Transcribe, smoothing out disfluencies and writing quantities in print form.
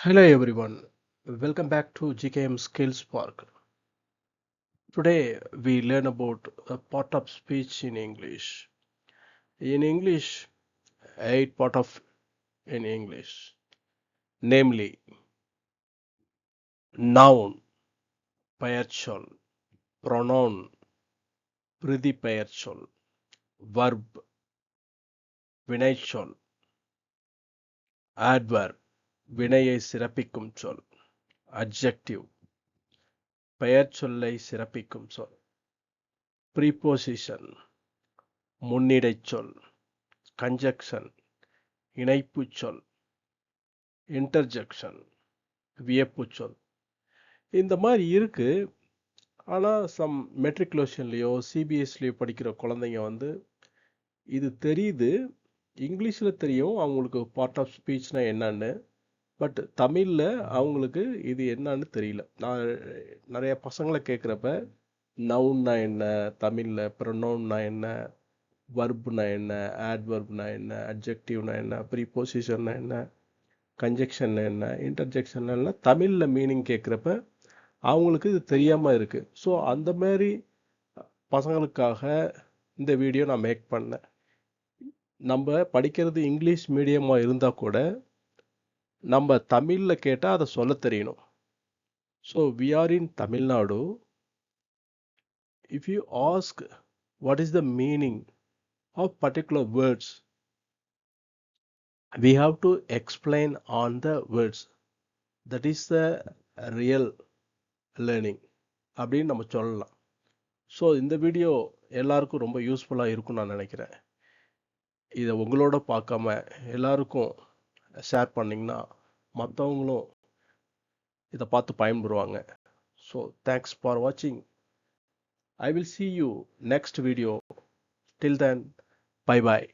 Hello everyone, welcome back to GKM Skills Park. Today we learn about a part of speech in English. In English, 8 part of in English, namely noun, பெயர்ச்சொல், pronoun, பிரதி பெயர்ச்சொல், verb, வினைச்சொல், adverb, வினையை சிறப்பிக்கும் சொல், adjective, பெயர்ச்சொல்லை சிறப்பிக்கும் சொல், preposition, முன்னிடைச்சொல், conjunction, இணைப்புச் சொல், இன்டர்ஜெக்ஷன், வியப்புச் சொல். இந்த மாதிரி இருக்கு. ஆனால் மெட்ரிகுலேஷன்லேயோ சிபிஎஸ்சிலையோ படிக்கிற குழந்தைங்க வந்து இது தெரியுது, இங்கிலீஷில் தெரியும் அவங்களுக்கு பார்ட் ஆஃப் ஸ்பீச்னா என்னன்னு. பட் தமிழில் அவங்களுக்கு இது என்னன்னு தெரியல. நான் நிறைய பசங்களை கேட்குறப்ப நவுன்னா என்ன, தமிழில் ப்ரொனவுன்னா என்ன, வர்ப்னா என்ன, ஆட்வர்ப்னா என்ன, அட்ஜெக்டிவ்னா என்ன, ப்ரீபோசிஷன்னா என்ன, கன்ஜெக்ஷன் என்ன, இன்டர்ஜெக்ஷன் என்ன, தமிழில் மீனிங் கேட்குறப்ப அவங்களுக்கு இது தெரியாமல் இருக்குது. ஸோ அந்த மாதிரி பசங்களுக்காக இந்த வீடியோ நான் மேக் பண்ணேன். நம்ம படிக்கிறது இங்கிலீஷ் மீடியமாக இருந்தால் கூட நம்ம தமிழில் கேட்டால் அதை சொல்ல தெரியணும். So we are in Tamil Nadu. If you ask what is the meaning of particular words, we have to explain on the words. That is the real learning அப்படின்னு நம்ம சொல்லலாம். ஸோ இந்த வீடியோ எல்லாருக்கும் ரொம்ப யூஸ்ஃபுல்லாக இருக்கும்னு நான் நினைக்கிறேன். இதை உங்களோட பார்க்காம எல்லாருக்கும் ஷேர் பண்ணிங்கன்னா மற்றவங்களும் இதை பார்த்து பயன்படுவாங்க. ஸோ தேங்க்ஸ் ஃபார் வாட்சிங். I will see you next video. Till then, bye bye.